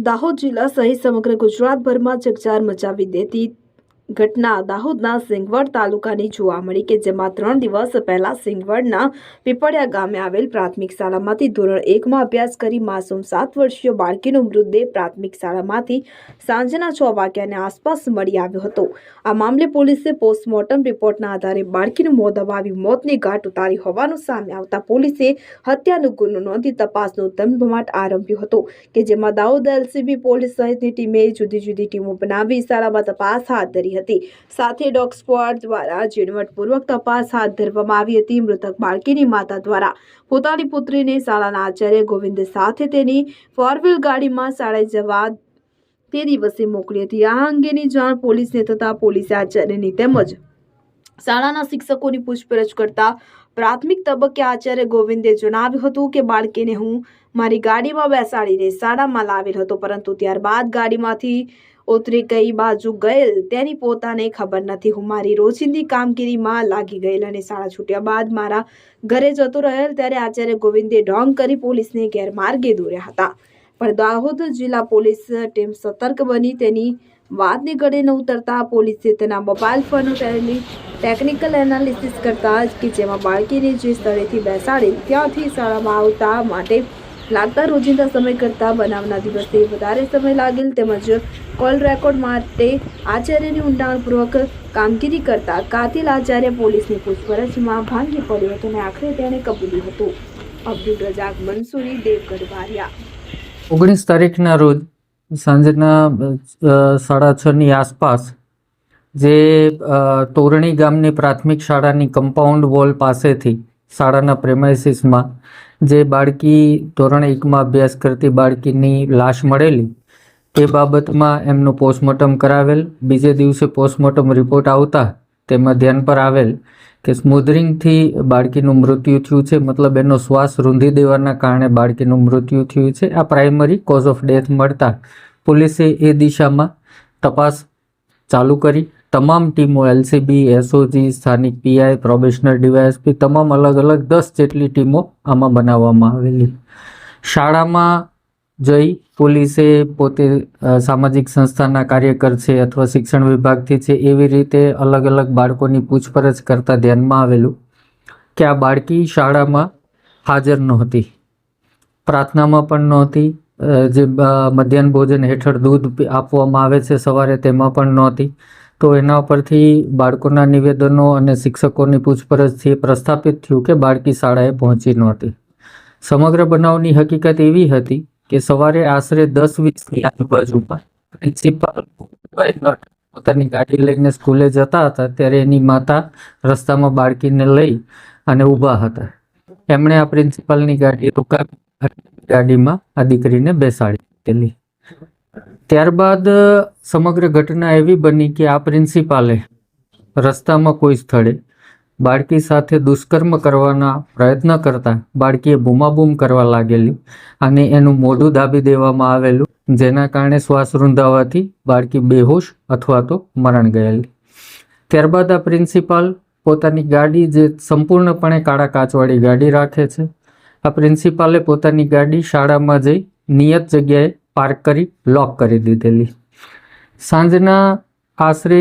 દાહોદ જિલ્લા સહિત સમગ્ર ગુજરાતભરમાં ચકચાર મચાવી દેતી ઘટના દાહોદના સિંગવડ તાલુકાની જોવા મળી કે જેમાં 3 દિવસ પહેલા સિંગવડના પીપળિયા ગામે આવેલ પ્રાથમિક શાળામાંથી ધોરણ 1માં અભ્યાસ કરી માસૂમ 7 વર્ષીય બાળકીનો મૃતદેહ પ્રાથમિક શાળામાંથી સાંજના 6 વાગ્યાની આસપાસ મળી આવ્યો હતો। આ મામલે પોલીસે પોસ્ટમોર્ટમ રિપોર્ટના આધારે બાળકીનું મોત દબાવી મોતની ઘાટ ઉતારી હોવાનું સામે આવતા પોલીસે હત્યાનો ગુનો નોંધી તપાસનો ધમધમાટ આરંભ્યો હતો કે જેમાં દાહોદ એલસીબી પોલીસ સહિતની ટીમે જુદી જુદી ટીમો બનાવી શાળામાં તપાસ હાથ ધરી હતી। સાથે ડોગ સ્ક્વોડ દ્વારા ઝીણવટપૂર્વક તપાસ હાથ ધરવામાં આવી હતી। મૃતક બાળકીની માતા દ્વારા પોતાની પુત્રીને શાળાના આચાર્ય ગોવિંદ સાથે તેની 4 વ્હીલ ગાડીમાં શાળાએ જવા તે દિવસે મોકલી હતી। આ અંગેની જાણ પોલીસને થતાં પોલીસે આચાર્યની તેમજ શાળાના શિક્ષકોની પૂછપરછ કરતા પ્રાથમિક તબક્કે આચાર્ય ગોવિંદે જણાવ્યું હતું કે બાળકીને હું મારી ગાડીમાં બેસાડીને શાળામાં લાવેલ હતો, પરંતુ ત્યારબાદ ગાડીમાંથી ઉતરી કઈ બાજુ ગયેલ તેની પોતાને ખબર નથી। હું મારી રોજિંદી કામગીરીમાં લાગી ગયેલ અને શાળા છૂટ્યા બાદ મારા ઘરે જતો રહેલ ત્યારે આચાર્ય ગોવિંદે ઢોંગ કરી પોલીસને ગેરમાર્ગે દોર્યા હતા। પણ દાહોદ જિલ્લા પોલીસ ટીમ સતર્ક બની તેની વાતને ગળે ન ઉતરતા પોલીસે તેના મોબાઈલ ફોનનું ટેકનિકલ એનાલિસિસ કરતા કે જેમાં બાળકીને જે સ્થળેથી બેસાડેલ ત્યાંથી શાળામાં આવતા માટે લાગતા રોજિંદા સમય કરતાં બનાવના દિવસે વધારે સમય લાગેલ તેમજ કોલ રેકોર્ડ માટે આચાર્યની ઊંડાણપૂર્વક કામગીરી કરતા કાતિલ આચાર્ય પોલીસની પૂછપરછમાં ભાંગી પડ્યો હતો અને આખરે તેણે કબૂલ્યું હતું। અબ્દુલ રજાક મંસૂરી, દેવગઢ બારિયા। 19 તારીખના રોજ સાંજના 6:30ની આસપાસ જે તોરણી ગામની પ્રાથમિક શાળાની કમ્પાઉન્ડ વોલ પાસેથી શાળાના પ્રેમાઇસીસમાં જે બાળકી ધોરણ 1માં અભ્યાસ કરતી બાળકીની લાશ મળેલી તે બાબતમાં એમનું પોસ્ટમોર્ટમ કરાવેલ। બીજે દિવસે પોસ્ટમોર્ટમ રિપોર્ટ આવતા તેમાં ધ્યાન પર આવેલ કે સ્મોધરિંગથી બાળકીનું મૃત્યુ થયું છે, મતલબ એનો શ્વાસ રૂંધી દેવાના કારણે બાળકીનું મૃત્યુ થયું છે। આ પ્રાઇમરી કોઝ ઓફ ડેથ મળતા પોલીસે એ દિશામાં તપાસ ચાલુ કરી। તમામ ટીમો એલસીબી, એસઓજી, સ્થાનિક પીઆઈ, પ્રોબેશનર ડીવાયએસપી તમામ અલગ અલગ 10 જેટલી ટીમો આમાં બનાવવામાં આવેલી। શાળામાં જઈ પોલીસે પોતે સામાજિક સંસ્થાના કાર્યકર છે અથવા શિક્ષણ વિભાગથી છે એવી રીતે અલગ અલગ બાળકોની પૂછપરછ કરતા ધ્યાનમાં આવેલું કે આ બાળકી શાળામાં હાજર નહોતી, પ્રાર્થનામાં પણ નહોતી, જે મધ્યાહન ભોજન હેઠળ દૂધ આપવામાં આવે છે સવારે તેમાં પણ નહોતી। તો એના પરથી બાળકોના નિવેદનો અને શિક્ષકોની પૂછપરછથી પ્રસ્થાપિત થયું કે બાળકી શાળાએ પહોંચી નહોતી। સમગ્ર બનાવની હકીકત એવી હતી કે સવારે આશરે 10:20ની આજુબાજુમાં પ્રિન્સિપાલ પોતાની ગાડી લઈને સ્કૂલે જતા હતા ત્યારે એની માતા રસ્તામાં બાળકીને લઈ અને ઊભા હતા। એમણે આ પ્રિન્સિપાલની ગાડી રોકાવી ગાડીમાં આ દીકરીને બેસાડી દીધેલી। ત્યારબાદ સમગ્ર ઘટના એવી બની કે આ પ્રિન્સિપાલે રસ્તામાં કોઈ સ્થળે બાળકી સાથે દુષ્કર્મ કરવાના પ્રયત્ન કરતા બાળકીએ બૂમાબૂમ કરવા લાગેલી અને એનું મોઢું દાબી દેવામાં આવેલું, જેના કારણે શ્વાસ રૂંધાવાથી બાળકી બેહોશ અથવા તો મરણ ગયેલી। ત્યારબાદ આ પ્રિન્સિપાલ પોતાની ગાડી જે સંપૂર્ણપણે કાળા કાચવાળી ગાડી રાખે છે, આ પ્રિન્સિપાલે પોતાની ગાડી શાળામાં જઈ નિયત જગ્યાએ પાર્ક કરી લોક કરી દીધેલી। સાંજના આશરે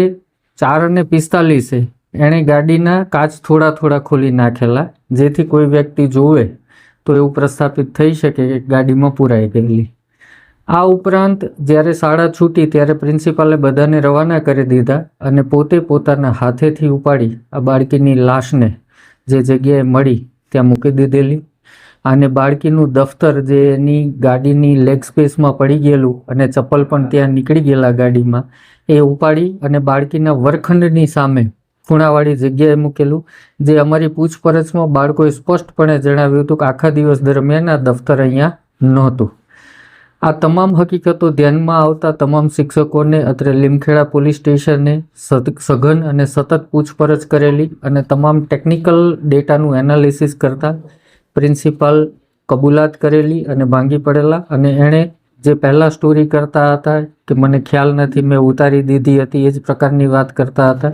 4:45 એણે ગાડીના કાચ થોડા ખોલી નાખેલા, જેથી કોઈ વ્યક્તિ જોવે તો એવું પ્રસ્થાપિત થઈ શકે કે ગાડીમાં પુરાઈ ગયેલી। આ ઉપરાંત જ્યારે શાળા છૂટી ત્યારે પ્રિન્સિપાલે બધાને રવાના કરી દીધા અને પોતે પોતાના હાથેથી ઉપાડી આ બાળકીની લાશને જે જગ્યાએ મળી ત્યાં મૂકી દીધેલી અને બાળકીનું દફતર જે એની ગાડીની લેગ સ્પેસમાં પડી ગયેલું અને ચપ્પલ પણ ત્યાં નીકળી ગયેલા ગાડીમાં, એ ઉપાડી અને બાળકીના વર્ગખંડની સામે ખૂણાવાળી જગ્યાએ મૂકેલું, જે અમારી પૂછપરછમાં બાળકોએ સ્પષ્ટપણે જણાવ્યું હતું કે આખા દિવસ દરમિયાન આ દફતર અહીંયા નહોતું। આ તમામ હકીકતો ધ્યાનમાં આવતા તમામ શિક્ષકોને અત્રે લીમખેડા પોલીસ સ્ટેશને સઘન અને સતત પૂછપરછ કરેલી અને તમામ ટેકનિકલ ડેટાનું એનાલિસિસ કરતા પ્રિન્સિપાલ કબૂલાત કરેલી અને ભાંગી પડેલા અને એણે જે પહેલાં સ્ટોરી કરતા હતા કે મને ખ્યાલ નથી, મેં ઉતારી દીધી હતી, એ જ પ્રકારની વાત કરતા હતા,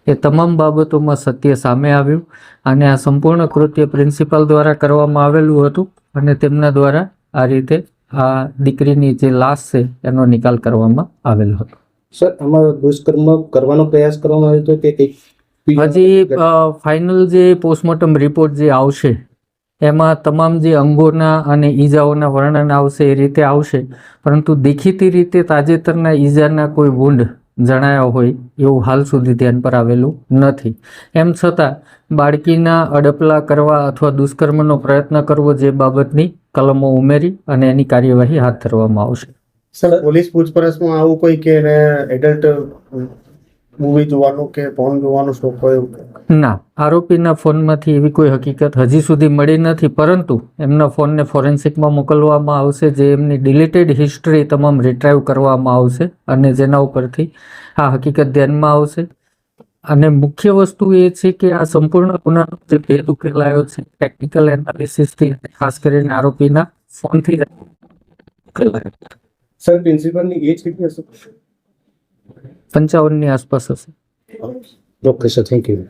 એ તમામ બાબતોમાં સત્ય સામે આવ્યું અને આ સંપૂર્ણ કૃત્ય પ્રિન્સિપાલ દ્વારા કરવામાં આવેલું હતું અને તેમના દ્વારા આ રીતે આ દીકરીની જે લાશ છે એનો નિકાલ કરવામાં આવેલો હતો. સર આમાં દુષ્કર્મ કરવાનો પ્રયાસ કરવામાં આવ્યો હતો કે કંઈક હજી ફાઇનલ જે પોસ્ટમોર્ટમ રિપોર્ટ જે આવશે એમાં તમામ જે અંગોના અને ઈજાઓના વર્ણન આવશે એ રીતે આવશે, પરંતુ દેખીતી રીતે તાજેતરના ઈજાના કોઈ વુંડ જણાયા હોય એવું હાલ સુધી ધ્યાન પર આવેલું નથી. એમ છતાં બાળકીના અડપલા કરવા અથવા દુષ્કર્મનો પ્રયત્ન કરવો જે બાબતની કલમો ઉમેરી અને એની કાર્યવાહી હાથ ધરવામાં આવશે. સર પોલીસ પૂછપરછમાં આવું કોઈ કે એડલ્ટ મૂવી જોવાનું કે ફોન જોવાનું શોખ હોય એવું? ના, આરોપીના ફોનમાંથી એવી કોઈ હકીકત હજી સુધી મળી નથી, પરંતુ એમના ફોનને ફોરેન્સિકમાં મોકલવામાં આવશે, જે એમની ડિલીટેડ હિસ્ટ્રી તમામ રિટ્રાઈવ કરવામાં આવશે અને જેના ઉપરથી આ હકીકત ધ્યાનમાં આવશે. અને મુખ્ય વસ્તુ એ છે કે આ સંપૂર્ણ ગુનાનો જે ભેદ ઉકેલાયો છે ટેકનિકલ એનાલિસિસથી, ખાસ કરીને આરોપીના ફોનથી ઉકેલાયો. સર પ્રિન્સિપલની એજ કેટલી હશે? 55ની આસપાસ હશે. Okay sir, thank you.